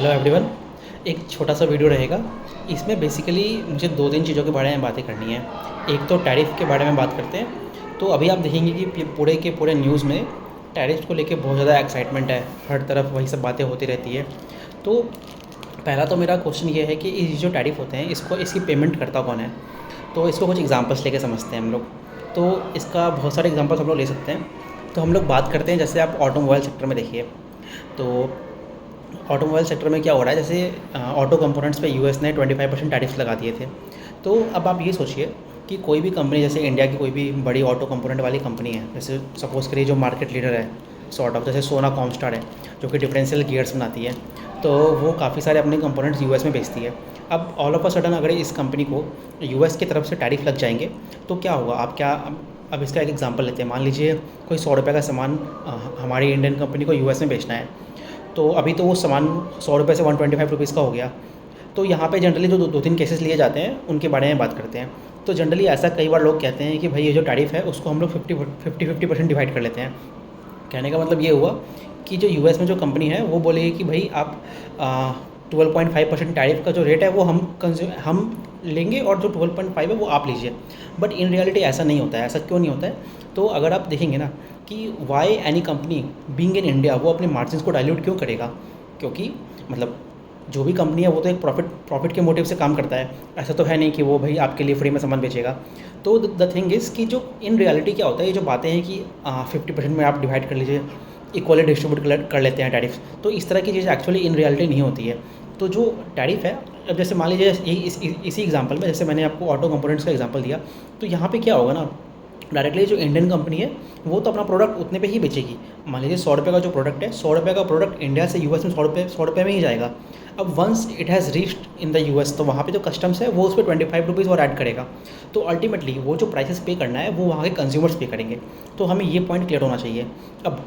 Hello everyone. एक छोटा सा वीडियो रहेगा। इसमें बेसिकली मुझे 2-3 चीज़ों के बारे में बातें करनी है। एक तो टैरिफ के बारे में बात करते हैं। तो अभी आप देखेंगे कि पूरे के पूरे न्यूज़ में टैरिफ को लेके बहुत ज़्यादा एक्साइटमेंट है, हर तरफ वही सब बातें होती रहती है। तो पहला तो मेरा क्वेश्चन ये है कि ये जो टैरिफ होते हैं इसकी पेमेंट करता कौन है। तो इसको कुछ एग्जांपल्स लेके समझते हैं हम लोग। तो इसका बहुत सारे एग्जांपल्स हम लोग ले सकते हैं। तो हम लोग बात करते हैं, जैसे आप ऑटोमोबाइल सेक्टर में देखिए। तो ऑटोमोबाइल सेक्टर में क्या हो रहा है, जैसे ऑटो कंपोनेंट्स पे यूएस ने 25% टैरिफ्स लगा दिए थे। तो अब आप ये सोचिए कि कोई भी कंपनी, जैसे इंडिया की कोई भी बड़ी ऑटो कंपोनेंट वाली कंपनी है, जैसे सपोज़ करिए जो मार्केट लीडर है सॉर्ट ऑफ, जैसे सोना कॉमस्टार है जो कि डिफरेंशियल गियर्स बनाती है। तो वो काफ़ी सारे अपने कंपोनेंट्स यूएस में बेचती है। अब ऑल ऑफ अ सडन अगर इस कंपनी को यूएस की तरफ से टैरिफ लग जाएंगे तो क्या होगा। आप क्या अब इसका एक एग्जांपल लेते हैं। मान लीजिए कोई 100 रुपये का सामान हमारी इंडियन कंपनी को यूएस में बेचना है। तो अभी तो वो सामान 100 रुपये से 125 रुपीज़ का हो गया। तो यहाँ पे जनरली जो 2-3 केसेस लिए जाते हैं उनके बारे में बात करते हैं। तो जनरली ऐसा कई बार लोग कहते हैं कि भाई ये जो टैरिफ है उसको हम लोग 50-50% डिवाइड कर लेते हैं। कहने का मतलब ये हुआ कि जो यूएस में जो कंपनी है वो बोलेगी कि भाई आप 12.5% टैरिफ का जो रेट है वो हम लेंगे और जो 12.5 है वो आप लीजिए। बट इन रियलिटी ऐसा नहीं होता है। ऐसा क्यों नहीं होता है? तो अगर आप देखेंगे ना कि why any company being in India वो अपने मार्जिन को डाइल्यूट क्यों करेगा। क्योंकि मतलब जो भी कंपनी है वो तो एक प्रॉफिट के मोटिव से काम करता है। ऐसा तो है नहीं कि वो भाई आपके लिए फ्री में सामान बेचेगा। तो द थिंग इज़ कि जो इन रियलिटी क्या होता है, ये जो बातें हैं कि 50% में आप डिवाइड कर लीजिए, इक्वली डिस्ट्रीब्यूट कर लेते हैं टैरिफ। तो इस तरह की चीज़ एक्चुअली इन रियलिटी नहीं होती है। तो जो टैरिफ है, अब जैसे मान लीजिए इसी एग्जांपल में, जैसे मैंने आपको ऑटो कंपोनेंट्स का एग्जांपल दिया, तो यहाँ पे क्या होगा ना, डायरेक्टली जो इंडियन कंपनी है वो तो अपना प्रोडक्ट उतने पे ही बेचेगी। मान लीजिए 100 रुपये का जो प्रोडक्ट है, 100 रुपये का प्रोडक्ट इंडिया से यूएस में 100 रुपये में ही जाएगा। अब once it has reached in the US, तो वहाँ पे जो कस्टम्स है वो उस पर 25 रुपीज़ और ऐड करेगा। तो अल्टीमेटली वो जो प्राइसेस पे करना है वो वहाँ के कंज्यूमर्स पे करेंगे। तो हमें ये पॉइंट क्लियर होना चाहिए। अब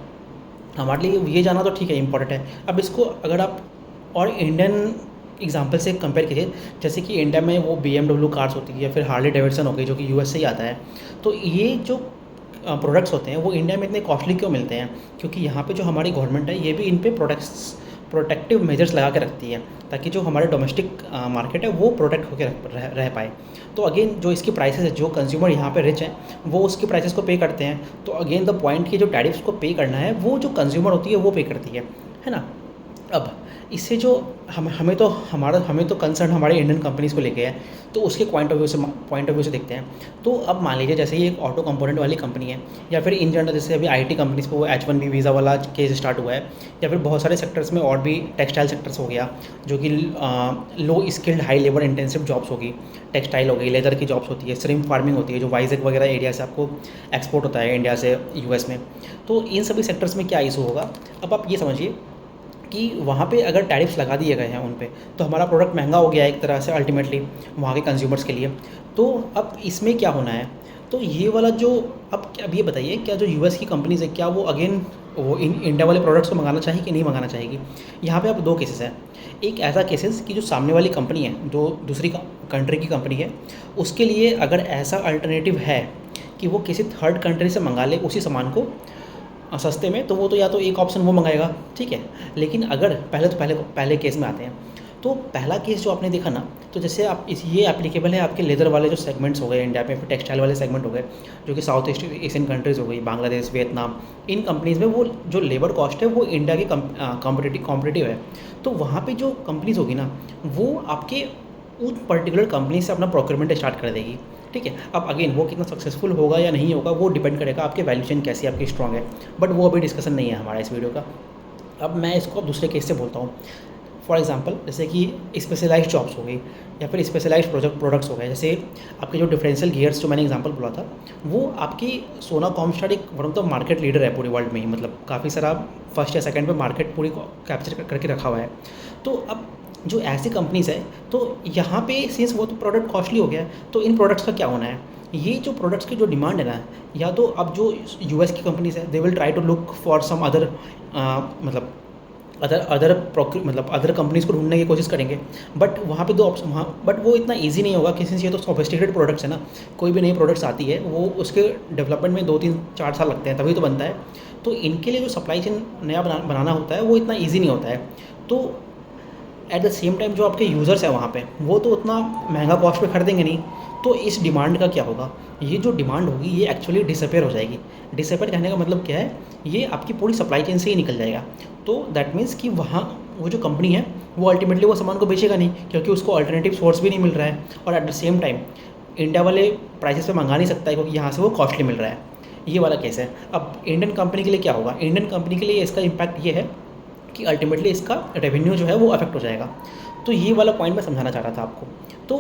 हमारे लिए ये जाना तो ठीक है, इंपॉर्टेंट है। अब इसको अगर आप और इंडियन एग्जांपल से कंपेयर कीजिए, जैसे कि इंडिया में वो BMW कार्स होती है या फिर हार्ले डेविडसन हो गई जो कि यूएस से ही आता है। तो ये जो प्रोडक्ट्स होते हैं वो इंडिया में इतने कॉस्टली क्यों मिलते हैं? क्योंकि यहाँ पे जो हमारी गवर्नमेंट है ये भी इन पे प्रोटेक्टिव मेजर्स लगा के रखती है, ताकि जो हमारे डोमेस्टिक मार्केट है वो प्रोटेक्ट होकर रह पाए। तो अगेन जो इसकी प्राइसेस है, जो कंज्यूमर यहाँ पे रिच हैं वो उसकी प्राइसेस को पे करते हैं। तो अगेन द पॉइंट की जो टैरिफ्स को पे करना है वो जो कंज्यूमर होती है वो पे करती है ना। अब इससे जो हमें तो कंसर्न हमारे इंडियन कंपनीज़ को लेके है। तो उसके पॉइंट ऑफ व्यू से देखते हैं। तो अब मान लीजिए जैसे ये एक ऑटो कंपोनेंट वाली कंपनी है, या फिर इन जनरल जैसे अभी आईटी कंपनीज़ को वो H1B वीज़ा वाला केस स्टार्ट हुआ है, या फिर बहुत सारे सेक्टर्स में और भी टेक्सटाइल सेक्टर्स हो गया जो कि low skilled high labour intensive jobs होगी। टेक्सटाइल हो गई, लेदर की जॉब्स होती है, श्रिम्प फार्मिंग होती है जो वाइजैक वगैरह एरिया से आपको एक्सपोर्ट होता है इंडिया से यूएस में। तो इन सभी सेक्टर्स में क्या इशू होगा? अब आप ये समझिए कि वहाँ पे अगर टैरिफ्स लगा दिए गए हैं उन पे, तो हमारा प्रोडक्ट महंगा हो गया है एक तरह से अल्टीमेटली वहाँ के कंज्यूमर्स के लिए। तो अब इसमें क्या होना है? तो ये वाला जो अब ये बताइए, क्या जो यूएस की कंपनीज़ है क्या वो अगेन वो इंडिया वाले प्रोडक्ट्स को मंगाना चाहिए कि नहीं मंगाना चाहेगी? यहाँ पे अब 2 केसेस हैं। एक ऐसा केसेस कि जो सामने वाली कंपनी है, जो दूसरी कंट्री की कंपनी है, उसके लिए अगर ऐसा अल्टरनेटिव है कि वो किसी थर्ड कंट्री से मंगा ले उसी सामान को सस्ते में, तो वो तो या तो एक ऑप्शन वो मंगाएगा, ठीक है। लेकिन अगर पहले केस में आते हैं, तो पहला केस जो आपने देखा ना, तो जैसे आप ये एप्लीकेबल है आपके लेदर वाले जो सेगमेंट्स हो गए इंडिया में, फिर टेक्सटाइल वाले सेगमेंट हो गए जो कि साउथ ईस्ट एशियन कंट्रीज़ हो गई, बांग्लादेश, वियतनाम। इन कंपनीज़ में वो जो लेबर कॉस्ट है वो इंडिया की कॉम्पिटिटिव है। तो वहाँ पे जो कंपनीज़ होगी ना, वो आपके उस पर्टिकुलर कंपनी से अपना प्रोक्योरमेंट स्टार्ट कर देगी, ठीक है। अब अगेन वो कितना सक्सेसफुल होगा या नहीं होगा वो डिपेंड करेगा आपके वैल्यू चेन कैसी आपकी स्ट्रॉन्ग है। बट वो अभी डिस्कशन नहीं है हमारा इस वीडियो का। अब मैं इसको अब दूसरे केस से बोलता हूँ। फॉर एग्जांपल जैसे कि स्पेशलाइज्ड जॉब्स हो गई या फिर स्पेशलाइज्ड प्रोडक्ट्स हो गए। जैसे आपके जो डिफरेंशियल गियर्स जो मैंने एग्जांपल बोला था, वो आपकी सोना कॉमस्टार एक one of the market leader है पूरे वर्ल्ड में ही। मतलब काफ़ी सारा फर्स्ट या सेकंड पे मार्केट पूरी कैप्चर करके रखा हुआ है। तो अब जो ऐसी कंपनीज़ है, तो यहाँ पे सिंस वो तो प्रोडक्ट कॉस्टली हो गया है, तो इन प्रोडक्ट्स का क्या होना है? ये जो प्रोडक्ट्स की जो डिमांड है ना, या तो अब जो यूएस की कंपनीज़ है they will try to look for some other मतलब अदर कंपनीज़ को ढूंढने की कोशिश करेंगे। बट वहाँ पे 2 ऑप्शन बट वो इतना ईजी नहीं होगा कि सिंस ये तो सोफिस्टिकेटेड प्रोडक्ट्स है ना, कोई भी नई प्रोडक्ट्स आती है वो उसके डेवलपमेंट में 2-3-4 साल लगते हैं तभी तो बनता है। तो इनके लिए जो सप्लाई चेन नया बनाना होता है वो इतना ईजी नहीं होता है। तो एट द सेम टाइम जो आपके यूज़र्स हैं वहाँ पे, वो तो उतना महंगा कॉस्ट पे खरीदेंगे नहीं। तो इस डिमांड का क्या होगा, ये जो डिमांड होगी ये एक्चुअली डिसअपेयर हो जाएगी। डिसअपेयर कहने का मतलब क्या है, ये आपकी पूरी सप्लाई चेन से ही निकल जाएगा। तो दैट मीन्स कि वहाँ वो जो कंपनी है वो अल्टीमेटली वो सामान को बेचेगा नहीं, क्योंकि उसको अल्टरनेटिव सोर्स भी नहीं मिल रहा है, और at the same time India वाले प्राइसेस पे मंगा नहीं सकता है, क्योंकि यहाँ से वो कॉस्टली मिल रहा है। ये वाला केस है। अब इंडियन कंपनी के लिए क्या होगा, इंडियन कंपनी के लिए इसका इम्पैक्ट ये है कि अल्टीमेटली इसका रेवेन्यू जो है वो अफेक्ट हो जाएगा। तो ये वाला पॉइंट मैं समझाना चाह रहा था आपको। तो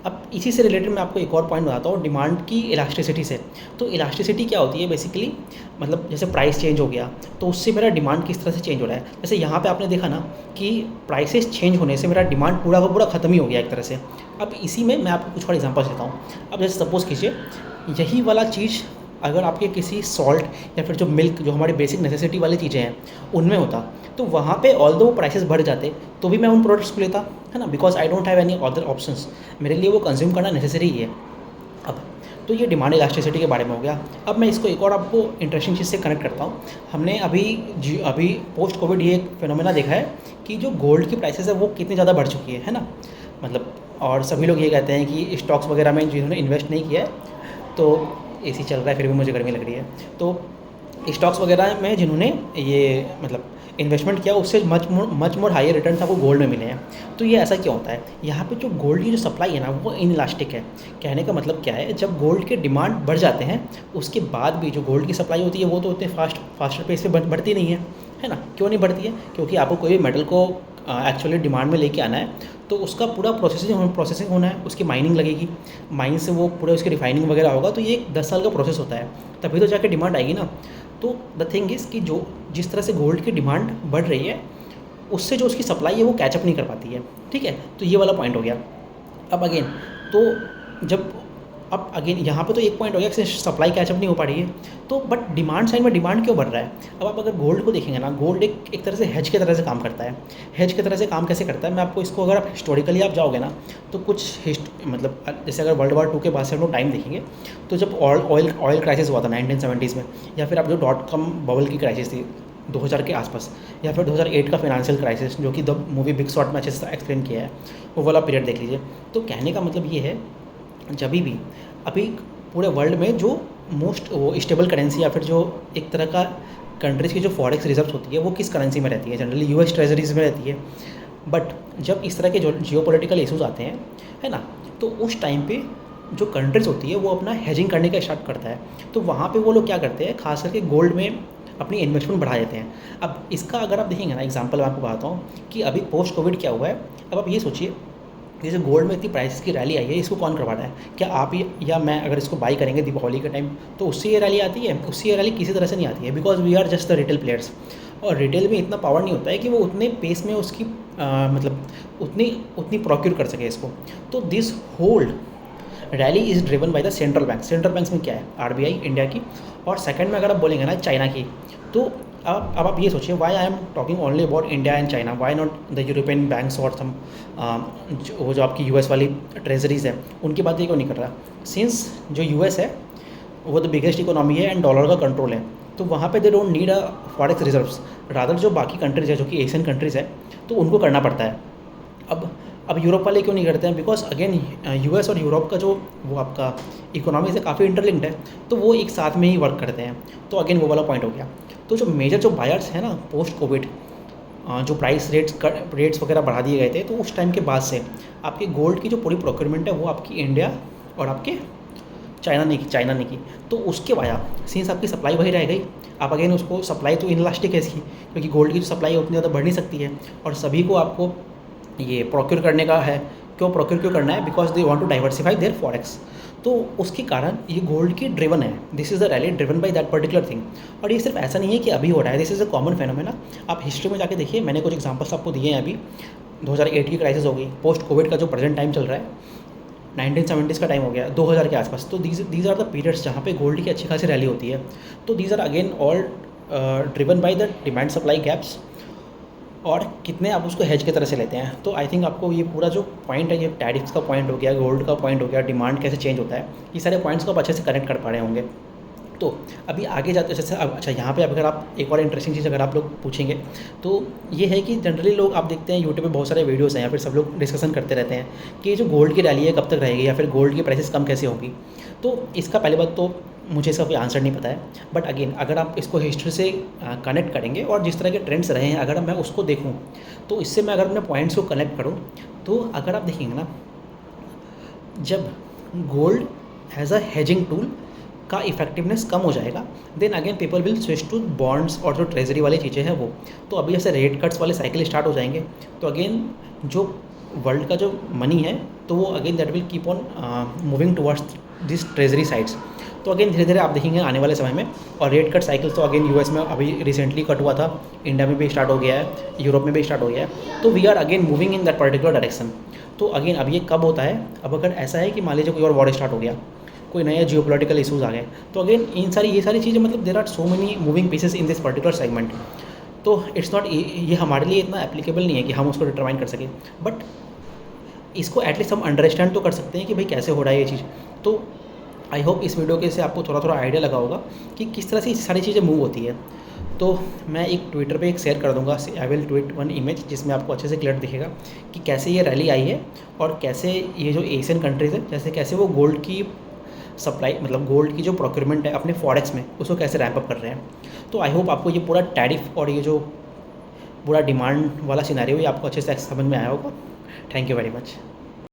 अब इसी से रिलेटेड मैं आपको एक और पॉइंट बताता हूँ, डिमांड की इलास्टिसिटी से। तो इलास्टिसिटी क्या होती है बेसिकली, मतलब जैसे प्राइस चेंज हो गया तो उससे मेरा डिमांड किस तरह से चेंज हो रहा है। जैसे यहाँ पे आपने देखा ना कि प्राइसेस चेंज होने से मेरा डिमांड पूरा का पूरा ख़त्म ही हो गया एक तरह से। अब इसी में मैं आपको कुछ और एग्जांपल्स देता हूँ। अब जैसे सपोज़ कीजिए यही वाला चीज़ अगर आपके किसी सॉल्ट या फिर जो मिल्क, जो हमारी बेसिक नेसेसिटी वाली चीज़ें हैं उनमें होता, तो वहाँ पे ऑल्दो प्राइसेस बढ़ जाते तो भी मैं उन प्रोडक्ट्स को लेता, है ना, because I don't have any other options. मेरे लिए वो कंज्यूम करना नेसेसरी ही है। अब तो ये डिमांड इलास्टिसिटी के बारे में हो गया। अब मैं इसको एक और आपको इंटरेस्टिंग चीज़ से कनेक्ट करता हूँ। हमने अभी पोस्ट कोविड ये एक फिनोमेना देखा है कि जो गोल्ड की प्राइसेस है वो कितनी ज़्यादा बढ़ चुकी है ना। मतलब और सभी लोग ये कहते हैं कि स्टॉक्स वगैरह में जिन्होंने इन्वेस्ट नहीं किया है, तो एसी चल रहा है फिर भी मुझे गर्मी लग रही है, तो स्टॉक्स वगैरह में जिन्होंने ये मतलब इन्वेस्टमेंट किया उससे मच मोर हायर रिटर्न आपको गोल्ड में मिले हैं। तो ये ऐसा क्यों होता है, यहाँ पे जो गोल्ड की जो सप्लाई है ना वो इनइलास्टिक है। कहने का मतलब क्या है, जब गोल्ड के डिमांड बढ़ जाते हैं उसके बाद भी जो गोल्ड की सप्लाई होती है वो तो उतने फास्टर पेस पे बढ़ती नहीं है ना। क्यों नहीं बढ़ती है, क्योंकि आपको कोई भी मेटल को एक्चुअली डिमांड में लेके आना है तो उसका पूरा प्रोसेसिंग होना है, उसकी माइनिंग लगेगी, माइन से वो पूरा उसकी रिफाइनिंग वगैरह होगा, तो ये 10 साल का प्रोसेस होता है, तभी तो जाके डिमांड आएगी ना। तो द थिंग इज़ कि जो जिस तरह से गोल्ड की डिमांड बढ़ रही है उससे जो उसकी सप्लाई है वो कैचअप नहीं कर पाती है। ठीक है, तो ये वाला पॉइंट हो गया। अब अगेन तो जब अब अगेन यहाँ पे तो एक पॉइंट हो गया कि सप्लाई कैचअप नहीं हो पा रही है, तो बट डिमांड साइड में डिमांड क्यों बढ़ रहा है। अब आप अगर गोल्ड को देखेंगे ना, गोल्ड एक तरह से हेज की तरह से काम करता है। हेज की तरह से काम कैसे करता है, मैं आपको इसको, अगर आप हिस्टोरिकली आप जाओगे ना तो कुछ मतलब जैसे अगर वर्ल्ड वॉर 2 के बाद से हम लोग टाइम देखेंगे तो जब ऑयल क्राइसिस हुआ था 1970s में, या फिर आप जो .com बबल की क्राइसिस थी 2000 के आसपास, या फिर 2008 का फाइनेंशियल क्राइसिस जो कि द मूवी बिग शॉट में अच्छे से एक्सप्लेन किया है, वो वाला पीरियड देख लीजिए। तो कहने का मतलब ये है, जब भी अभी पूरे वर्ल्ड में जो मोस्ट वो स्टेबल करेंसी या फिर जो एक तरह का कंट्रीज़ की जो फॉरेक्स रिजर्व्स होती है वो किस करेंसी में रहती है, जनरली यूएस ट्रेजरीज में रहती है। बट जब इस तरह के जो जियोपॉलिटिकल इशूज़ आते हैं, है ना, तो उस टाइम पे जो कंट्रीज़ होती है वो अपना हेजिंग करने का स्टार्ट करता है। तो वहाँ पे वो लोग क्या करते हैं, खास करके गोल्ड में अपनी इन्वेस्टमेंट बढ़ा देते हैं। अब इसका अगर आप देखेंगे ना, एग्जांपल मैं आपको बताता हूँ कि अभी पोस्ट कोविड क्या हुआ है। अब आप ये सोचिए, जैसे गोल्ड में इतनी प्राइसेस की रैली आई है, इसको कौन करवा रहा है, क्या आप ही या मैं अगर इसको बाई करेंगे दीपावली के टाइम तो उससे ये रैली आती है? उससे ये रैली किसी तरह से नहीं आती है, because we are just the retail players. और रिटेल में इतना पावर नहीं होता है कि वो उतने पेस में उसकी मतलब उतनी प्रोक्योर कर सके इसको। तो this whole rally is driven by the central bank. Central banks में क्या है, आरबीआई इंडिया की, और सेकंड में अगर आप बोलेंगे ना चाइना की। तो अब आप ये सोचिए, why I am talking only about India and China, why not the European banks और सम वो जो आपकी यूएस वाली ट्रेजरीज है उनकी बात ये क्यों नहीं कर रहा। सिंस जो यूएस है वो द बिगेस्ट इकोनॉमी है एंड डॉलर का कंट्रोल है, तो वहाँ पे they don't need a forex reserves, rather जो बाकी कंट्रीज़ है जो कि एशियन कंट्रीज़ है तो उनको करना पड़ता है। अब यूरोप वाले क्यों नहीं करते हैं, बिकॉज अगेन यूएस और यूरोप का जो वो आपका इकोनॉमी से काफ़ी इंटरलिंक्ड है, तो वो एक साथ में ही वर्क करते हैं। तो अगेन वो वाला पॉइंट हो गया। तो जो मेजर जो बायर्स हैं ना पोस्ट कोविड, जो प्राइस रेट्स वगैरह बढ़ा दिए गए थे, तो उस टाइम के बाद से आपके गोल्ड की जो पूरी प्रोक्योरमेंट है वो आपकी इंडिया और आपके चाइना ने की। तो उसके वाया सिंस आपकी सप्लाई वही रह गई, आप अगेन उसको सप्लाई तो इनलास्टिक है इसकी, क्योंकि गोल्ड की जो सप्लाई है उतनी ज़्यादा बढ़ नहीं सकती है, और सभी को आपको ये प्रोक्योर करने का है। प्रोक्योर क्यों करना है, because they want to diversify their forex. तो उसके कारण ये गोल्ड की ड्रिवन है, this is the rally driven by that particular thing. और ये सिर्फ ऐसा नहीं है कि अभी हो रहा है, this is a common phenomena. आप हिस्ट्री में जाके देखिए, मैंने कुछ एग्जांपल्स आपको दिए हैं। अभी 2008 की क्राइसिस हो गई, पोस्ट कोविड का जो प्रेजेंट टाइम चल रहा है 1970s का टाइम हो गया 2000 के आसपास। तो दीज आर द पीरियड्स जहाँ पे गोल्ड की अच्छी खासी रैली होती है। तो these are again all driven by the demand supply gaps, और कितने आप उसको हेज की तरह से लेते हैं। तो आई थिंक आपको ये पूरा जो पॉइंट है, ये टैरिफ्स का पॉइंट हो गया, गोल्ड का पॉइंट हो गया, डिमांड कैसे चेंज होता है, ये सारे पॉइंट्स को आप अच्छे से कनेक्ट कर पा रहे होंगे। तो अभी आगे जाते जैसे अब अच्छा यहाँ पे अगर आप एक और इंटरेस्टिंग चीज़ अगर आप लोग पूछेंगे तो ये है कि जनरली लोग आप देखते हैं यूट्यूब पे बहुत सारे वीडियोस हैं या फिर सब लोग डिस्कशन करते रहते हैं कि ये जो गोल्ड की रैली है कब तक रहेगी या फिर गोल्ड की प्राइसेस कम कैसे होगी। तो इसका पहले बात तो मुझे इसका कोई आंसर नहीं पता है, बट अगेन अगर आप इसको हिस्ट्री से कनेक्ट करेंगे और जिस तरह के ट्रेंड्स रहे हैं अगर मैं उसको देखूँ तो इससे मैं अगर अपने पॉइंट्स को कनेक्ट करूँ तो अगर आप देखेंगे ना, जब gold as a hedging tool का इफेक्टिवनेस कम हो जाएगा then again people will switch to bonds और जो ट्रेजरी वाली चीज़ें हैं वो। तो अभी जैसे रेट कट्स वाले साइकिल स्टार्ट हो जाएंगे तो अगेन जो वर्ल्ड का जो मनी है तो वो again that will keep on moving towards this treasury sides. तो अगेन धीरे धीरे आप देखेंगे आने वाले समय में। और रेट कट साइकिल्स तो अगेन यूएस में अभी रिसेंटली कट हुआ था, इंडिया में भी स्टार्ट हो गया है, यूरोप में भी स्टार्ट हो गया है। तो we are again moving in that particular direction. तो अगेन अब ये कब होता है, अब अगर ऐसा है कि मान लीजिए कोई और वॉर स्टार्ट हो गया, कोई नया जियोपॉलिटिकल इशूज़ आ गए, तो अगेन ये सारी चीज़ें मतलब there are so many moving pieces in this particular segment. तो इट्स नॉट ये हमारे लिए इतना एप्लीकेबल नहीं है कि हम उसको डिटरमाइन कर सकें, बट इसको एटलीस्ट हम अंडरस्टैंड तो कर सकते हैं कि भाई कैसे हो रहा है ये चीज़। तो आई होप इस वीडियो के से आपको थोड़ा थोड़ा आइडिया लगा होगा कि किस तरह से ये सारी चीज़ें मूव होती है। तो मैं एक ट्विटर पे एक शेयर कर दूंगा, I will tweet one image जिसमें आपको अच्छे से क्लियर दिखेगा कि कैसे ये रैली आई है और कैसे ये जो एशियन कंट्रीज़ है जैसे कैसे वो गोल्ड की सप्लाई मतलब गोल्ड की जो प्रोक्योरमेंट है अपने फॉरेक्स में उसको कैसे रैंप अप कर रहे हैं। तो आई होप आपको ये पूरा टैरिफ और ये जो पूरा डिमांड वाला सिनेरियो ये आपको अच्छे से समझ में आया होगा। Thank you very much.